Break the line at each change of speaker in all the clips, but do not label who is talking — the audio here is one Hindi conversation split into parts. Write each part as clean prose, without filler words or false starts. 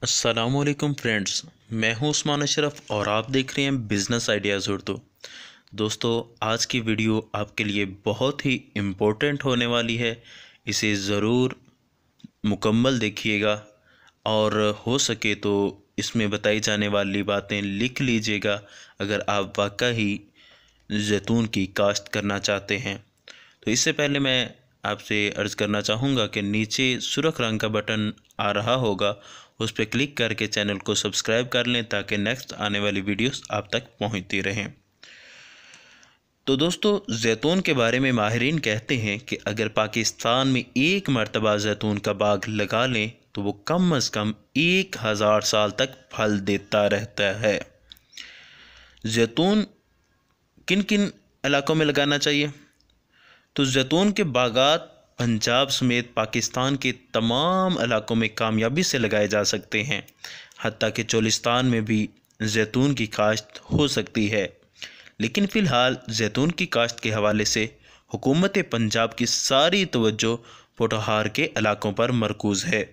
अस्सलामुअलैकुम फ्रेंड्स, मैं हूं उस्मान अशरफ और आप देख रहे हैं बिज़नेस आइडियाज़ उर्दू। दोस्तों, आज की वीडियो आपके लिए बहुत ही इम्पोर्टेंट होने वाली है। इसे ज़रूर मुकम्मल देखिएगा और हो सके तो इसमें बताई जाने वाली बातें लिख लीजिएगा अगर आप वाकई जैतून की काश्त करना चाहते हैं। तो इससे पहले मैं आपसे अर्ज़ करना चाहूँगा कि नीचे सुर्ख रंग का बटन आ रहा होगा, उस पर क्लिक करके चैनल को सब्सक्राइब कर लें ताकि नेक्स्ट आने वाली वीडियोस आप तक पहुंचती रहें। तो दोस्तों, जैतून के बारे में माहिरीन कहते हैं कि अगर पाकिस्तान में एक मरतबा जैतून का बाग लगा लें तो वो कम अज़ कम 1000 साल तक फल देता रहता है। जैतून किन किन इलाकों में लगाना चाहिए? तो जैतून के बागात पंजाब समेत पाकिस्तान के तमाम इलाकों में कामयाबी से लगाए जा सकते हैं। हत्ता कि चोलिस्तान में भी जैतून की काश्त हो सकती है, लेकिन फ़िलहाल जैतून की काश्त के हवाले से हुकूमत पंजाब की सारी तवज्जो पोठोहार के इलाकों पर मरकूज़ है।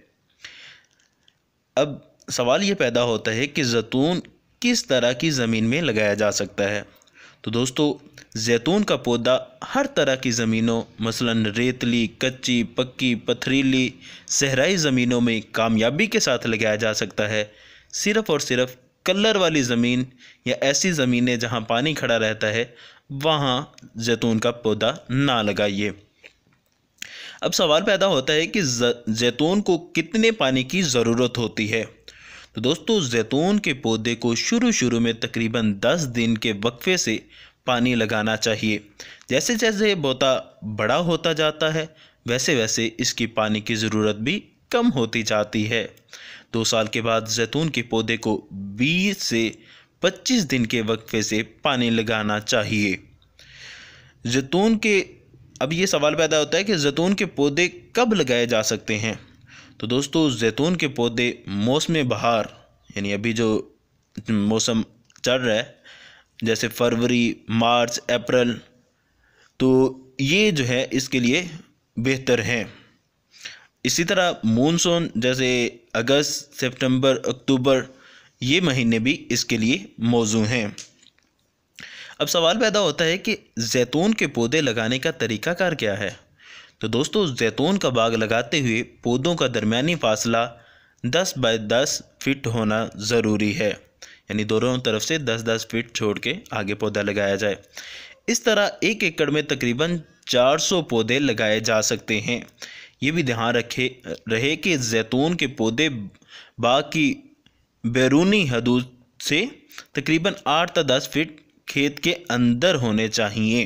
अब सवाल ये पैदा होता है कि जैतून किस तरह की ज़मीन में लगाया जा सकता है। तो दोस्तों, जैतून का पौधा हर तरह की ज़मीनों मसलन रेतली, कच्ची, पक्की, पथरीली, सहराई ज़मीनों में कामयाबी के साथ लगाया जा सकता है। सिर्फ़ और सिर्फ कलर वाली ज़मीन या ऐसी ज़मीनें जहां पानी खड़ा रहता है वहां जैतून का पौधा ना लगाइए। अब सवाल पैदा होता है कि जैतून को कितने पानी की ज़रूरत होती है। तो दोस्तों, जैतून के पौधे को शुरू में तकरीबन 10 दिन के वक्फे से पानी लगाना चाहिए। जैसे जैसे पौधा बड़ा होता जाता है वैसे वैसे इसकी पानी की ज़रूरत भी कम होती जाती है। 2 साल के बाद जैतून के पौधे को 20 से 25 दिन के वक्फे से पानी लगाना चाहिए। जैतून के अब ये सवाल पैदा होता है कि जैतून के पौधे कब लगाए जा सकते हैं। तो दोस्तों, जैतून के पौधे मौसम बहार यानी अभी जो मौसम चल रहा है जैसे फरवरी, मार्च, अप्रैल, तो ये जो है इसके लिए बेहतर हैं। इसी तरह मानसून जैसे अगस्त, सितंबर, अक्टूबर ये महीने भी इसके लिए मौजू हैं। अब सवाल पैदा होता है कि जैतून के पौधे लगाने का तरीकाकार क्या है। तो दोस्तों, जैतून का बाग लगाते हुए पौधों का दरमियानी फासला 10 बाय 10 फीट होना ज़रूरी है, यानी दोनों तरफ से 10-10 फीट छोड़ के आगे पौधा लगाया जाए। इस तरह 1 एकड़ में तकरीबन 400 पौधे लगाए जा सकते हैं। ये भी ध्यान रहे कि जैतून के पौधे बाग की बैरूनी हदूद से तकरीबन 8 से 10 फीट खेत के अंदर होने चाहिए,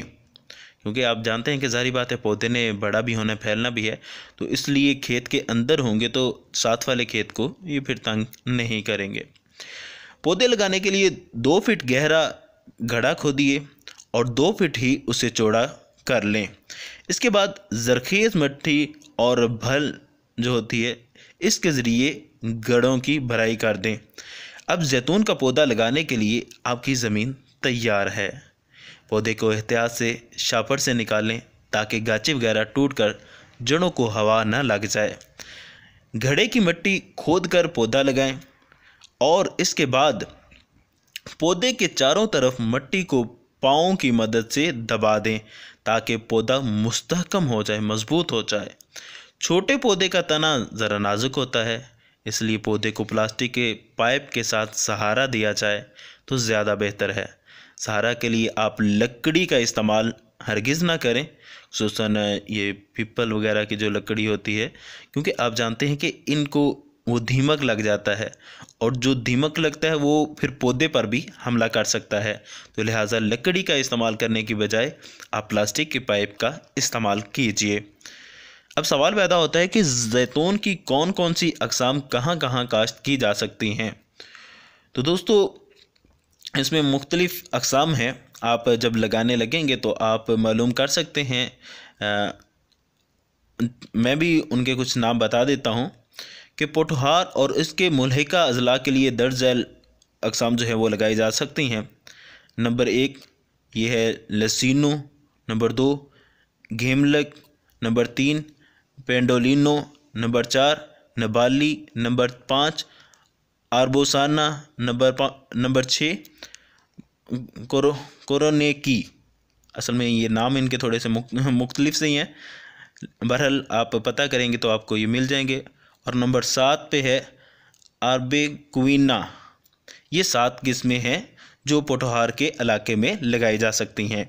क्योंकि आप जानते हैं कि ज़ाहिर बात है पौधे ने बड़ा भी होना, फैलना भी है, तो इसलिए खेत के अंदर होंगे तो साथ वाले खेत को ये फिर तंग नहीं करेंगे। पौधे लगाने के लिए 2 फीट गहरा गड्ढा खोदिए और 2 फीट ही उसे चौड़ा कर लें। इसके बाद जरखेज़ मिट्टी और भल जो होती है इसके ज़रिए गड्ढों की भराई कर दें। अब जैतून का पौधा लगाने के लिए आपकी ज़मीन तैयार है। पौधे को एहतियात से शापर से निकालें ताकि गाची वगैरह टूटकर जड़ों को हवा न लग जाए। घड़े की मिट्टी खोद कर पौधा लगाएं और इसके बाद पौधे के चारों तरफ मिट्टी को पाँव की मदद से दबा दें ताकि पौधा मुस्तहकम हो जाए, मजबूत हो जाए। छोटे पौधे का तना ज़रा नाजुक होता है, इसलिए पौधे को प्लास्टिक के पाइप के साथ सहारा दिया जाए तो ज़्यादा बेहतर है। सहारा के लिए आप लकड़ी का इस्तेमाल हरगिज़ ना करें, खुसूसन ये पीपल वगैरह की जो लकड़ी होती है, क्योंकि आप जानते हैं कि इनको वो दीमक लग जाता है और जो दीमक लगता है वो फिर पौधे पर भी हमला कर सकता है। तो लिहाजा लकड़ी का इस्तेमाल करने की बजाय आप प्लास्टिक के पाइप का इस्तेमाल कीजिए। अब सवाल पैदा होता है कि जैतून की कौन कौन सी अक़साम कहाँ कहाँ काश्त की जा सकती हैं। तो दोस्तों, इसमें मुख्तलिफ़ अक़साम हैं। आप जब लगाने लगेंगे तो आप मालूम कर सकते हैं। मैं भी उनके कुछ नाम बता देता हूँ कि पोठोहार और इसके मुल्हिका अज़ला के लिए दर्ज झैल अक़साम जो है वो लगाई जा सकती हैं। नंबर 1 ये है Leccino, number 2 Gemlik, number 3 Pendolino, number 4 Nabali, number 5 Arbosana, number 6 Koroneiki. असल में ये नाम इनके थोड़े से मुख्तलिफ से ही हैं, बहरहाल आप पता करेंगे तो आपको ये मिल जाएंगे। और नंबर 7 पे है आर्बेक्विना। ये 7 किस्में हैं जो पोठोहार के इलाके में लगाई जा सकती हैं।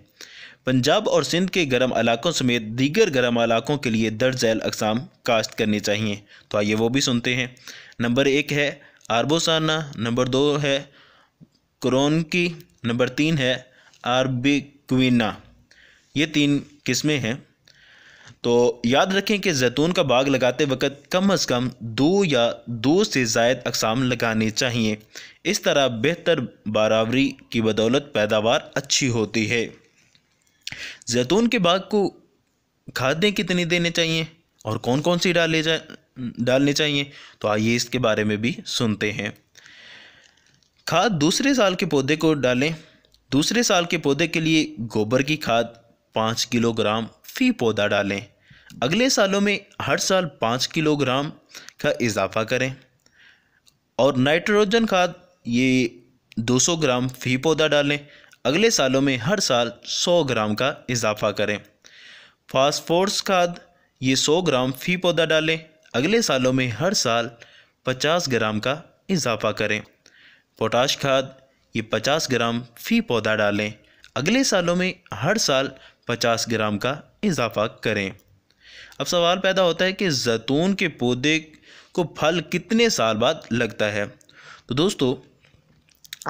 पंजाब और सिंध के गर्म इलाकों समेत दीगर गर्म इलाकों के लिए दर्ज झैल अक़साम काश्त करनी चाहिए। तो आइए वो भी सुनते हैं। नंबर 1 है आर्बोसाना, नंबर 2 है कोरोनकी, नंबर 3 है आर्बेक्विना। ये 3 किस्में हैं। तो याद रखें कि जैतून का बाग लगाते वक्त कम से कम 2 या 2 से ज़ायद अक़साम लगानी चाहिए। इस तरह बेहतर बारावरी की बदौलत पैदावार अच्छी होती है। जैतून के बाग को खादें कितनी देनी चाहिए और कौन कौन सी डालनी चाहिए, तो आइए इसके बारे में भी सुनते हैं। खाद दूसरे साल के पौधे को डालें। दूसरे साल के पौधे के लिए गोबर की खाद 5 किलोग्राम फी पौधा डालें। अगले सालों में हर साल 5 किलोग्राम का इजाफा करें। और नाइट्रोजन खाद ये 200 ग्राम फी पौधा डालें। अगले सालों में हर साल 100 ग्राम का इजाफा करें। फास्फोरस खाद ये 100 ग्राम फी पौधा डालें। अगले सालों में हर साल 50 ग्राम का इजाफा करें। पोटाश खाद ये 50 ग्राम फी पौधा डालें। अगले सालों में हर साल 50 ग्राम का इजाफा करें। अब सवाल पैदा होता है कि जैतून के पौधे को फल कितने साल बाद लगता है। तो दोस्तों,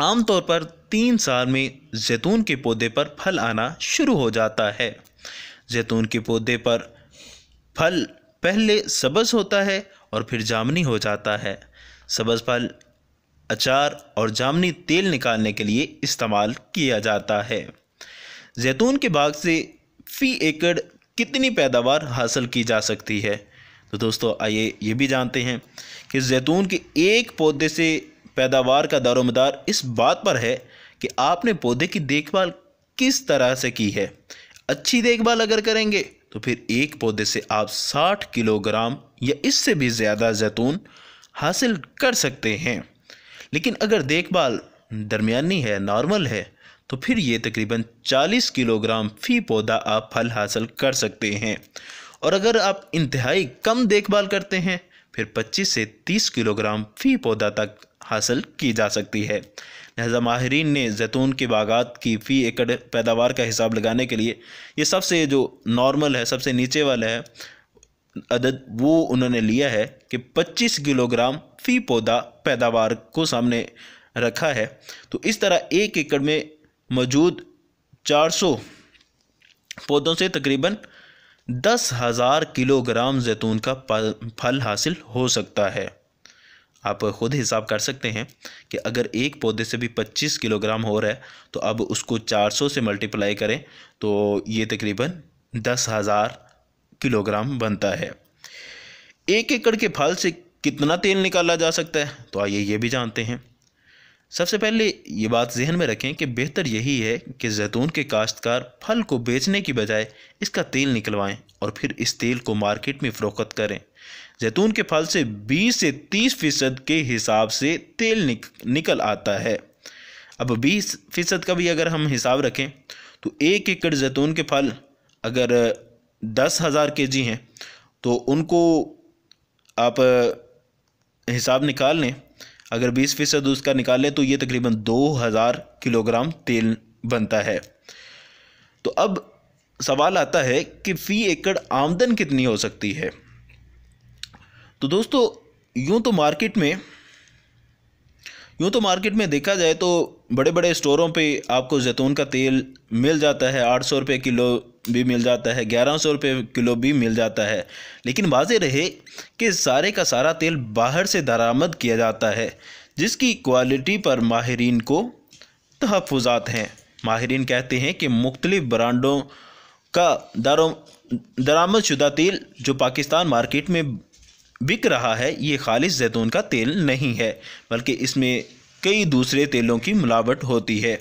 आमतौर पर 3 साल में जैतून के पौधे पर फल आना शुरू हो जाता है। जैतून के पौधे पर फल पहले सब्ज़ होता है और फिर जामुनी हो जाता है। सब्ज़ फल अचार और जामुनी तेल निकालने के लिए इस्तेमाल किया जाता है। जैतून के बाग से फ़ी एकड़ कितनी पैदावार हासिल की जा सकती है। तो दोस्तों, आइए ये भी जानते हैं कि जैतून के एक पौधे से पैदावार का दारोमदार इस बात पर है कि आपने पौधे की देखभाल किस तरह से की है। अच्छी देखभाल अगर करेंगे तो फिर एक पौधे से आप 60 किलोग्राम या इससे भी ज़्यादा जैतून हासिल कर सकते हैं। लेकिन अगर देखभाल दरमियानी है, नॉर्मल है, तो फिर ये तकरीबन 40 किलोग्राम फी पौधा आप फल हासिल कर सकते हैं। और अगर आप इंतहाई कम देखभाल करते हैं फिर 25 से 30 किलोग्राम फी पौधा तक हासिल की जा सकती है। लिहाजा माहिरीन ने जैतून के बागात की फ़ी एकड़ पैदावार का हिसाब लगाने के लिए ये सबसे जो नॉर्मल है, सबसे नीचे वाला है अदद, वो उन्होंने लिया है कि 25 किलोग्राम फी पौधा पैदावार को सामने रखा है। तो इस तरह 1 एकड़ में मौजूद 400 पौधों से तकरीबन 10,000 किलोग्राम जैतून का फल हासिल हो सकता है। आप खुद हिसाब कर सकते हैं कि अगर एक पौधे से भी 25 किलोग्राम हो रहा है तो अब उसको 400 से मल्टीप्लाई करें तो ये तकरीबन 10,000 किलोग्राम बनता है। 1 एकड़ के फल से कितना तेल निकाला जा सकता है, तो आइए ये भी जानते हैं। सबसे पहले ये बात जहन में रखें कि बेहतर यही है कि जैतून के काश्तकार फल को बेचने की बजाय इसका तेल निकलवाएं और फिर इस तेल को मार्केट में फ़रोख्त करें। जैतून के फल से 20 से 30% के हिसाब से तेल निकल आता है। अब 20% का भी अगर हम हिसाब रखें तो 1 एकड़ जैतून के फल अगर 10,000 kg हैं तो उनको आप हिसाब निकाल लें। अगर 20% उसका निकालें तो ये तकरीबन 2,000 किलोग्राम तेल बनता है। तो अब सवाल आता है कि फ़ी एकड़ आमदन कितनी हो सकती है। तो दोस्तों, यूँ तो मार्केट में देखा जाए तो बड़े बड़े स्टोरों पे आपको जैतून का तेल मिल जाता है। 800 रुपये किलो भी मिल जाता है, 1100 रुपये किलो भी मिल जाता है। लेकिन वाज़ेह रहे कि सारे का सारा तेल बाहर से दरामद किया जाता है, जिसकी क्वालिटी पर माहिरीन को तहफ़्फ़ुज़ात हैं। माहिरीन कहते हैं कि मुख्तलिफ़ ब्रांडों का दरामद शुदा तेल जो पाकिस्तान मार्केट में बिक रहा है ये खालिस जैतून का तेल नहीं है, बल्कि इसमें कई दूसरे तेलों की मिलावट होती है।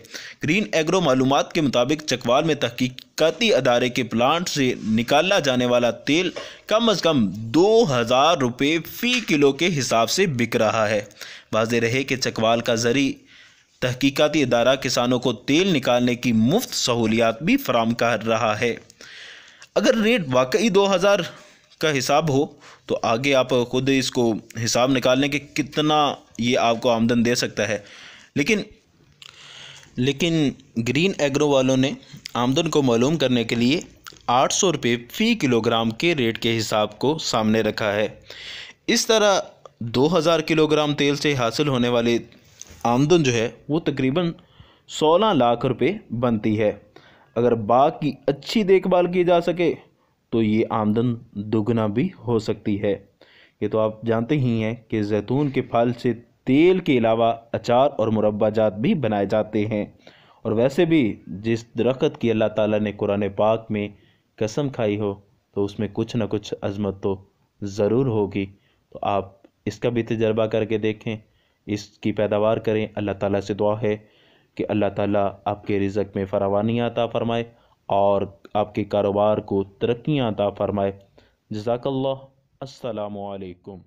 ग्रीन एग्रो मालूमात के मुताबिक चकवाल में तहकीक तहकीकाती अदारे के प्लांट से निकाला जाने वाला तेल कम से कम 2000 रुपये फ़ी किलो के हिसाब से बिक रहा है। वाज़ेह रहे कि चकवाल का ज़री तहकीकाती अदारा किसानों को तेल निकालने की मुफ्त सहूलियात भी फराम कर रहा है। अगर रेट वाकई 2000 का हिसाब हो तो आगे आप खुद इसको हिसाब निकालने के कितना ये आपको आमदन दे सकता है। लेकिन ग्रीन एग्रो वालों ने आमदन को मालूम करने के लिए 800 रुपये फ़ी किलोग्राम के रेट के हिसाब को सामने रखा है। इस तरह 2000 किलोग्राम तेल से हासिल होने वाली आमदन जो है वो तकरीबन 16 लाख रुपए बनती है। अगर बाग की अच्छी देखभाल की जा सके तो ये आमदन दुगना भी हो सकती है। ये तो आप जानते ही हैं कि जैतून के फल से तेल के अलावा अचार और मुरब्बा जात भी बनाए जाते हैं। और वैसे भी जिस दरख्त की अल्लाह ताला ने कुरान पाक में कसम खाई हो तो उसमें कुछ ना कुछ अज़मत तो ज़रूर होगी। तो आप इसका भी तजर्बा करके देखें, इसकी पैदावार करें। अल्लाह ताला से दुआ है कि अल्लाह ताला आपके रिज़्क़ में फरावानी अता फ़रमाए और आपके कारोबार को तरक्कियाँ अता फ़रमाए। जज़ाकल्लाह। अस्सलामु अलैकुम।